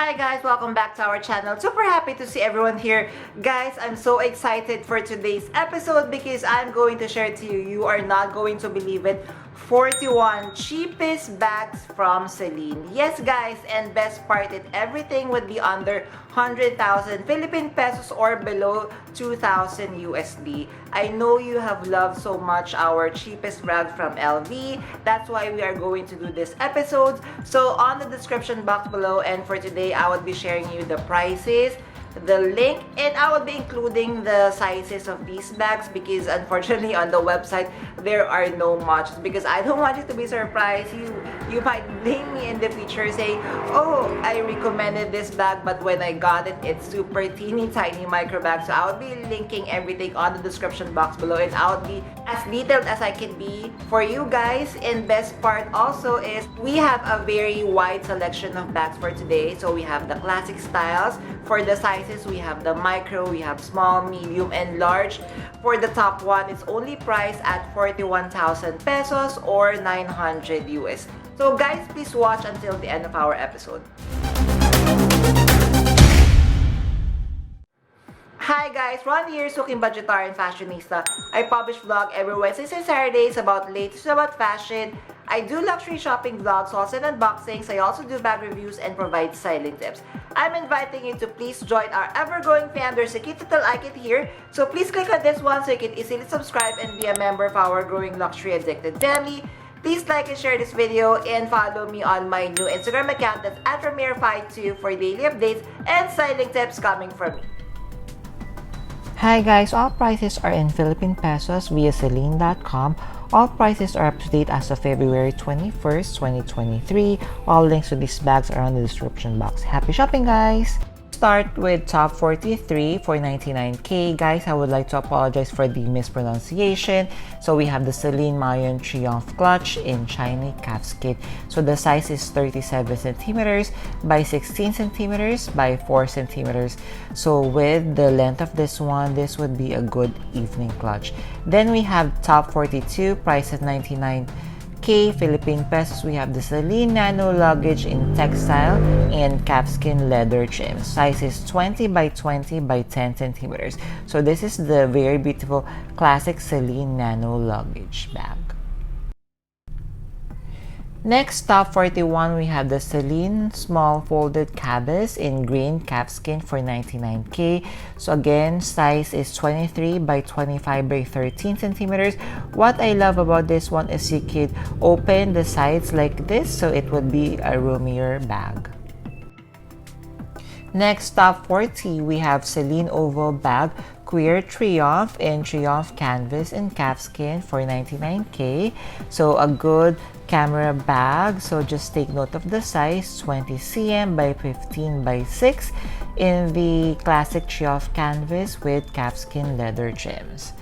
Hi guys, welcome back to our channel. Super happy to see everyone here. Guys, I'm so excited for today's episode because I'm going to share to you, you are not going to believe it, 41 cheapest bags from Celine. Yes guys, and best part it, everything would be under 100,000 Philippine Pesos or below 2,000 USD. I know you have loved so much our cheapest bag from LV. That's why we are going to do this episode. So on the description box below, and for today I will be sharing you the prices, the link, and I will be including the sizes of these bags because unfortunately on the website there are no much, because I don't want you to be surprised. You might blame me in the future saying, oh, I recommended this bag but when I got it, it's super teeny tiny micro bag. So I'll be linking everything on the description box below and I'll be as detailed as I can be for you guys. And best part also is we have a very wide selection of bags for today. So we have the classic styles. For the sizes, we have the micro, we have small, medium, and large. For the top one, it's only priced at 41,000 pesos or 900 US. So guys, please watch until the end of our episode. Hi guys, Ron here, Suking Budgetarian Fashionista. I publish vlog every Wednesdays and Saturdays about latest about fashion. I do luxury shopping vlogs, hauls and unboxings. I also do bag reviews and provide styling tips. I'm inviting you to please join our ever-growing fam. There's a cute little icon here. So please click on this one so you can easily subscribe and be a member of our growing luxury addicted family. Please like and share this video and follow me on my new Instagram account that's at Ramir52 for daily updates and styling tips coming from me. Hi guys, all prices are in Philippine Pesos via CELINE.com. All prices are up to date as of February 21st, 2023. All links to these bags are on the description box. Happy shopping guys! Start with top 43 for 99k. Guys, I would like to apologize for the mispronunciation. So we have the Celine Triomphe clutch in shiny calfskin. So the size is 37 centimeters by 16 centimeters by 4 centimeters. So with the length of this one, this would be a good evening clutch. Then we have top 42, priced at 99k Philippine Pesos. We have the Celine Nano luggage in textile and calfskin leather trim. Size is 20 by 20 by 10 centimeters. So this is the very beautiful classic Celine Nano luggage bag. Next, top 41, we have the Celine small folded Cabas in green calfskin for 99k. So again, size is 23 by 25 by 13 centimeters. What I love about this one is you could open the sides like this, so it would be a roomier bag. Next, top 40, we have Celine oval bag Queer Triomphe in Triomphe canvas and calfskin for 99k. So a good camera bag. So just take note of the size, 20 cm by 15 by 6 in the classic Triomphe canvas with calfskin leather trims.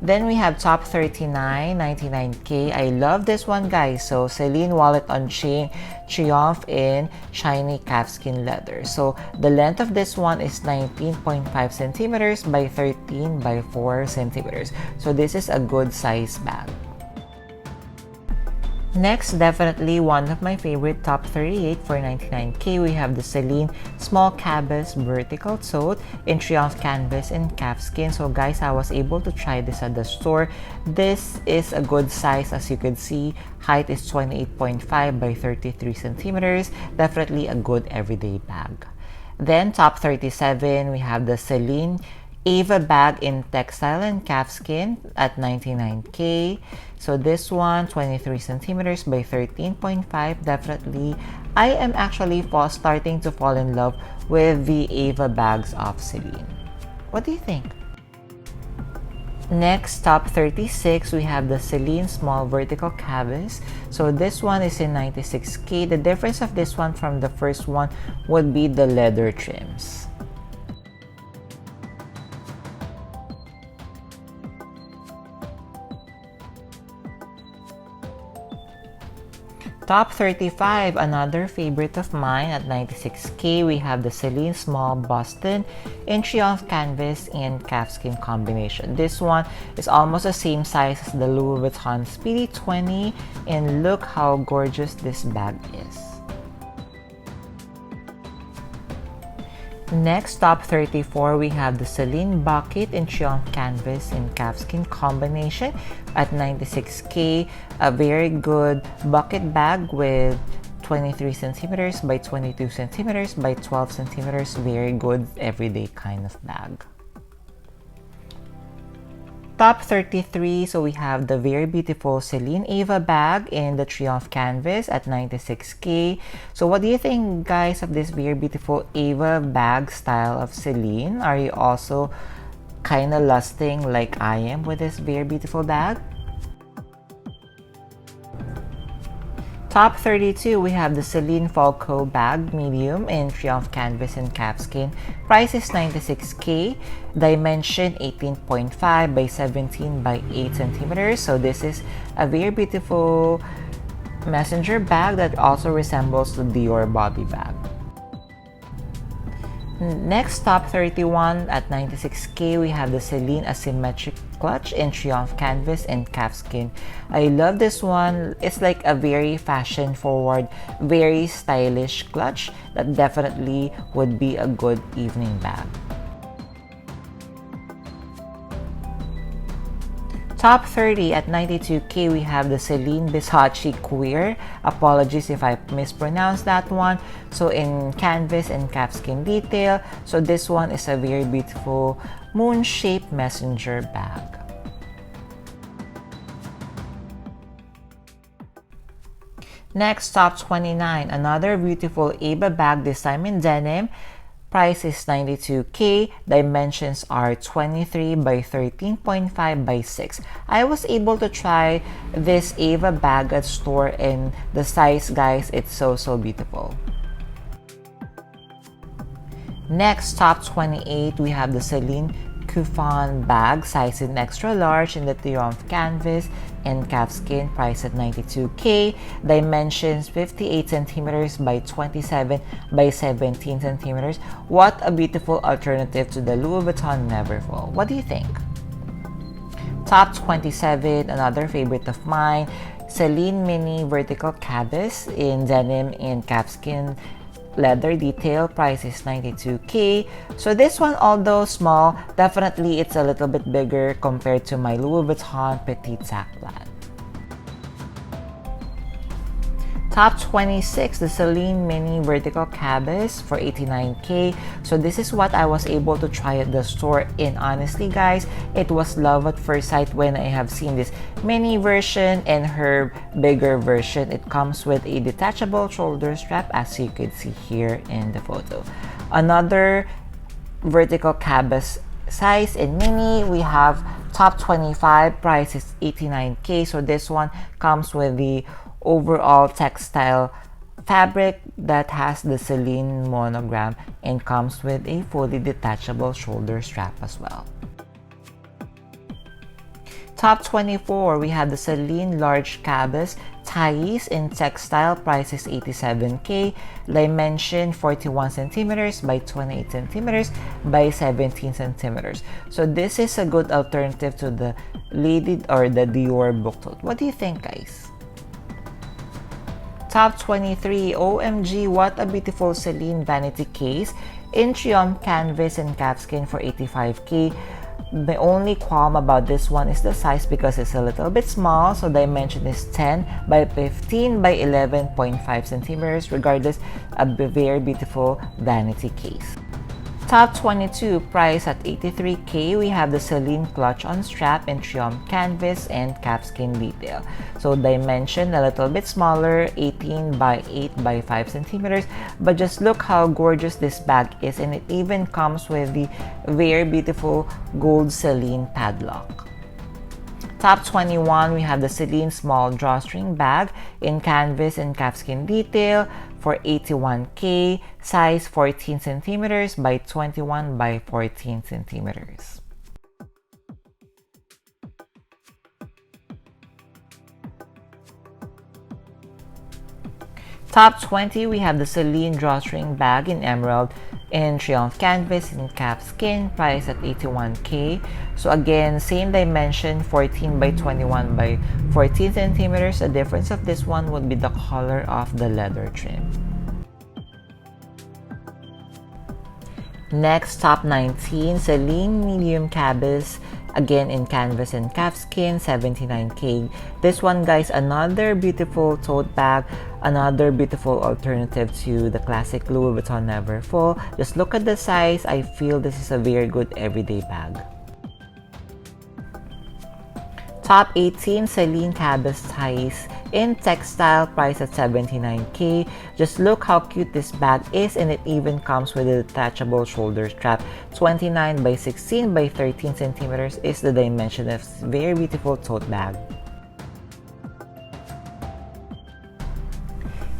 Then we have top 39, 99k. I love this one guys. So Celine wallet on chain Triomphe in shiny calfskin leather. So the length of this one is 19.5 centimeters by 13 by 4 centimeters. So this is a good size bag. Next, definitely one of my favorite, top 38 for 99k, we have the Celine small Cabas vertical tote in Triomphe canvas and calfskin. So guys, I was able to try this at the store. This is a good size. As you could see, height is 28.5 by 33 centimeters. Definitely a good everyday bag. Then top 37, we have the Celine Ava bag in textile and calfskin at 99k. So this one, 23 centimeters by 13.5. Definitely, I am actually starting to fall in love with the Ava bags of Celine. What do you think? Next, top 36, we have the Celine small vertical Cabas. So this one is in 96k. The difference of this one from the first one would be the leather trims. Top 35, another favorite of mine at 96k, we have the Celine small Boston in Triomphe canvas and calfskin combination. This one is almost the same size as the Louis Vuitton Speedy 20, and look how gorgeous this bag is. Next, top 34, we have the Celine Bucket in Triomphe Canvas and CALFSKIN combination at 96k. A very good bucket bag with 23 centimeters by 22 centimeters by 12 centimeters. Very good everyday kind of bag. Top 33, so we have the very beautiful Celine Ava bag in the Triomphe Canvas at 96k. So what do you think, guys, of this very beautiful Ava bag style of Celine? Are you also kind of lusting like I am with this very beautiful bag? Top 32, we have the Celine Falco bag medium in Triomphe Canvas and CALFSKIN. Price is 96k. Dimension 18.5 by 17 by 8 centimeters. So this is a very beautiful messenger bag that also resembles the Dior bobby bag. Next, top 31 at 96k, we have the Celine Asymmetric Clutch in Triomphe Canvas and CALFSKIN. I love this one. It's like a very fashion-forward, very stylish clutch that definitely would be a good evening bag. Top 30 at 92k, we have the Celine Versace Queer. Apologies if I mispronounced that one. So in canvas and CALFSKIN detail. So this one is a very beautiful moon-shaped messenger bag. Next, top 29, another beautiful Ava bag, this time in denim. Price is 92k. Dimensions are 23 by 13.5 by 6. I was able to try this Ava bag at store, and the size, guys, it's so beautiful. Next, top 28, we have the Celine Coupon bag, size in extra large in the Triomphe Canvas and CALFSKIN. Price at 92k. Dimensions 58 centimeters by 27 by 17 centimeters. What a beautiful alternative to the Louis Vuitton Neverfull. What do you think? Top 27, another favorite of mine, Celine Mini Vertical Cabas in denim and CALFSKIN leather detail. Price is 92k. So this one, although small, definitely it's a little bit bigger compared to my Louis Vuitton Petite Sac Plat. Top 26, the Celine Mini Vertical Cabas for 89k. So this is what I was able to try at the store, and honestly, guys, it was love at first sight when I have seen this mini version and her bigger version. It comes with a detachable shoulder strap, as you could see here in the photo. Another vertical Cabas size in mini, we have top 25, price is 89k. So this one comes with the overall textile fabric that has the Celine monogram and comes with a fully detachable shoulder strap as well. Top 24, we have the Celine Large Cabas Thais in textile. Price is 87k. Dimension 41 centimeters by 28 centimeters by 17 centimeters. So this is a good alternative to the Lady or the Dior book tote. What do you think, guys? Top 23, OMG, what a beautiful Celine Vanity case in Triomphe Canvas and CALFSKIN for 85k. The only qualm about this one is the size, because it's a little bit small. So dimension is 10 by 15 by 11.5 centimeters. Regardless, a very beautiful vanity case. Top 22, price at 83k, we have the Celine Clutch on Strap in Triomphe Canvas and CALFSKIN detail. So dimension a little bit smaller, 18 by 8 by 5 centimeters. But just look how gorgeous this bag is, and it even comes with the very beautiful gold Celine padlock. Top 21, we have the Celine Small Drawstring Bag in Canvas and CALFSKIN detail for 81k, size 14 centimeters by 21 by 14 centimeters. Top 20, we have the Celine Drawstring Bag in Emerald in Triomphe Canvas and CALFSKIN, price at 81k. So again, same dimension, 14 by 21 by 14 centimeters. The difference of this one would be the color of the leather trim. Next, top 19, Celine Medium Cabas, again in canvas and calfskin, 79k. This one, guys, another beautiful tote bag, another beautiful alternative to the classic Louis Vuitton Neverfull. Just look at the size. I feel this is a very good everyday bag. Top 18, Celine Cabas Ties in textile, price at 79k. Just look how cute this bag is, and it even comes with a detachable shoulder strap. 29 by 16 by 13 centimeters is the dimension of this very beautiful tote bag.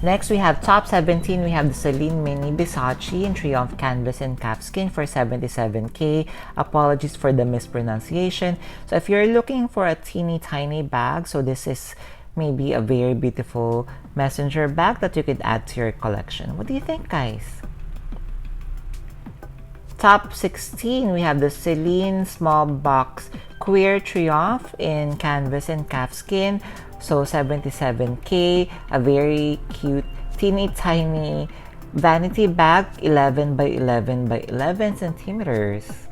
Next, we have top 17. We have the Celine Mini Bisacci in Triomphe Canvas and Calfskin for 77k. Apologies for the mispronunciation. So if you're looking for a teeny tiny bag, so this is maybe a very beautiful messenger bag that you could add to your collection. What do you think, guys? Top 16, we have the Celine Small Box Queer Triomphe in Canvas and Calfskin. So 77k, a very cute, teeny tiny vanity bag, 11 by 11 by 11 centimeters.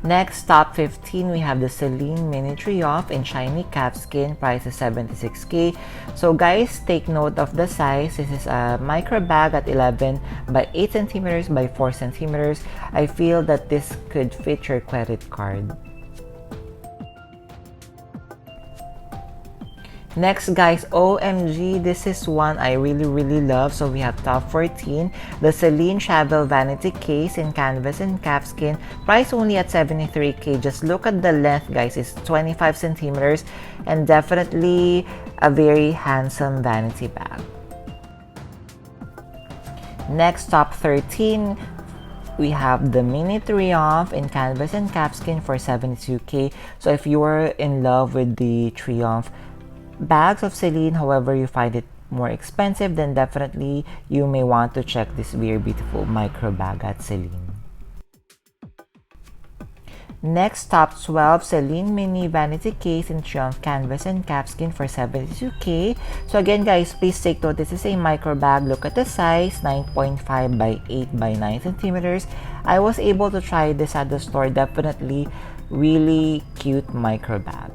Next, top 15, we have the Celine Mini Triomphe in shiny calfskin, price is 76k. So guys, take note of the size. This is a micro bag at 11 by 8 centimeters by 4 centimeters. I feel that this could fit your credit card. Next, guys, OMG, this is one I really love. So we have top 14, the Celine Travel Vanity Case in canvas and calfskin, price only at 73k. Just look at the length, guys, it's 25 centimeters and definitely a very handsome vanity bag. Next, top 13, we have the Mini Triomphe in canvas and calfskin for 72k. So if you are in love with the Triomphe bags of Celine, however you find it more expensive, then definitely you may want to check this very beautiful micro bag at Celine. Next, top 12, Celine Mini Vanity Case in Triomphe Canvas and Calfskin for 72k. So again, guys, please take note, this is a micro bag. Look at the size, 9.5 by 8 by 9 centimeters. I was able to try this at the store. Definitely really cute micro bag.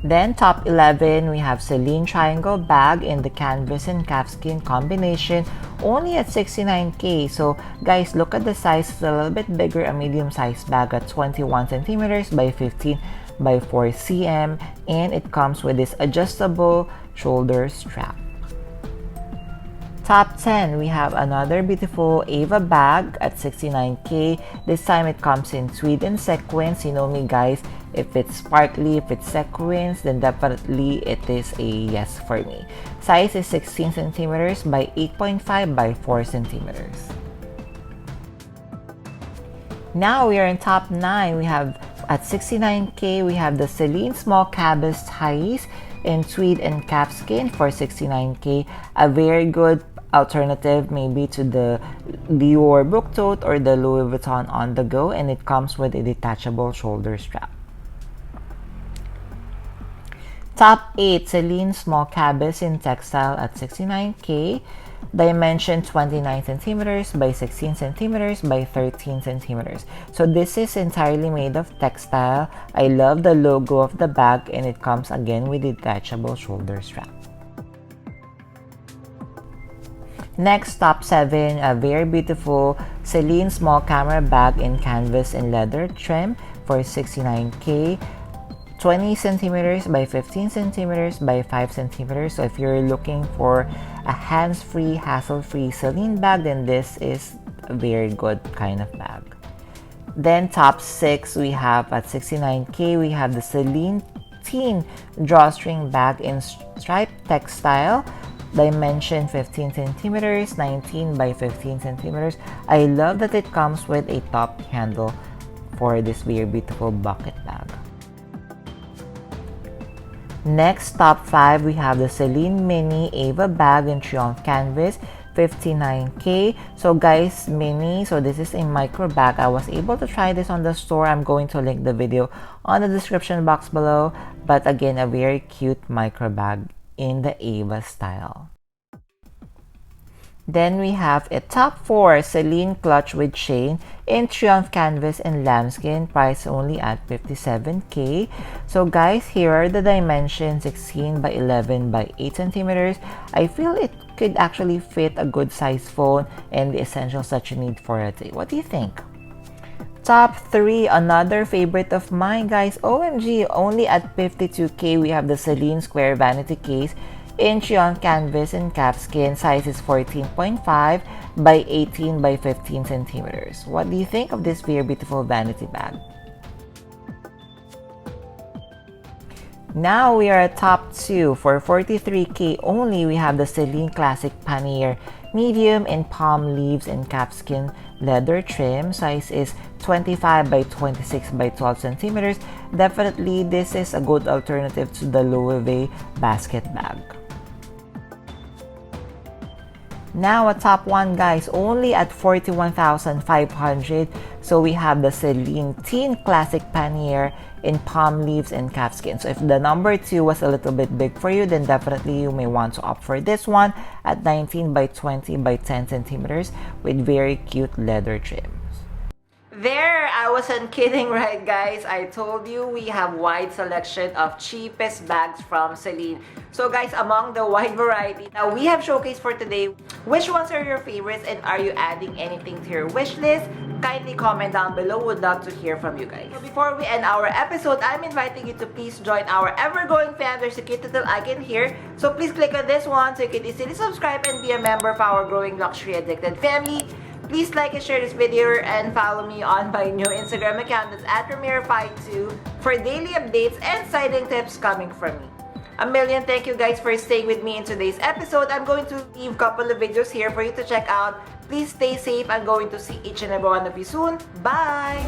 Then top 11, we have Celine Triangle Bag in the canvas and calfskin combination, only at 69k. So guys, look at the size, it's a little bit bigger, a medium sized bag at 21 centimeters by 15 by 4 cm, and it comes with this adjustable shoulder strap. Top 10, we have another beautiful Ava bag at 69k. This time it comes in tweed and sequins. You know me, guys, if it's sparkly, if it's sequins, then definitely it is a yes for me. Size is 16 centimeters by 8.5 by 4 centimeters. Now we are in top 9. We have at 69k, we have the Celine Small Cabas Ties in tweed and calfskin for 69k. A very good alternative maybe to the Dior book tote or the Louis Vuitton on the go, and it comes with a detachable shoulder strap. Top 8, Celine Small Cabas in textile at 69k. Dimension 29 centimeters by 16 centimeters by 13 centimeters. So this is entirely made of textile. I love the logo of the bag, and it comes again with a detachable shoulder strap. Next, top 7, a very beautiful Celine Small Camera Bag in canvas and leather trim for 69k. 20 centimeters by 15 centimeters by 5 centimeters. So if you're looking for a hands-free, hassle-free Celine bag, then this is a very good kind of bag. Then top 6, we have at 69k, we have the Celine Teen Drawstring Bag in striped textile. Dimension 15 centimeters, 19 by 15 centimeters. I love that it comes with a top handle for this very beautiful bucket bag. Next, top 5, we have the Celine Mini Ava bag in Triomphe Canvas, 59k. So guys, mini, so this is a micro bag. I was able to try this on the store. I'm going to link the video on the description box below. But again, a very cute micro bag in the Ava style. Then we have a top 4 Celine clutch with chain in Triomphe canvas and lambskin, priced only at 57k. So guys, here are the dimensions: 16 by 11 by 8 centimeters. I feel it could actually fit a good size phone and the essentials that you need for a day. What do you think? Top 3, another favorite of mine, guys. OMG, only at 52k, we have the Celine Square Vanity case in Triomphe canvas and CALFSKIN. Size is 14.5 by 18 by 15 centimeters. What do you think of this very beautiful vanity bag? Now we are at top 2. For 43k only, we have the Celine Classic PANIER medium in palm leaves and calfskin leather trim. Size is 25 by 26 by 12 centimeters. Definitely, this is a good alternative to the Loewe basket bag. Now at top 1, guys, only at 41,500. So we have the Celine Teen Classic Pannier in palm leaves and calfskin. So if the number 2 was a little bit big for you, then definitely you may want to opt for this one at 19 by 20 by 10 centimeters with very cute leather trim. There, I wasn't kidding, right guys? I told you we have wide selection of cheapest bags from Celine. So guys, among the wide variety that we have showcased for today, which ones are your favorites and are you adding anything to your wish list? Kindly comment down below. Would love to hear from you guys. So before we end our episode, I'm inviting you to please join our ever-growing fam. There's a cute little icon here. So please click on this one so you can easily subscribe and be a member of our growing luxury addicted family. Please like and share this video and follow me on my new Instagram account, that's at Ramir52, for daily updates and styling tips coming from me. A million thank you guys for staying with me in today's episode. I'm going to leave a couple of videos here for you to check out. Please stay safe. I'm going to see each and every one of you soon. Bye!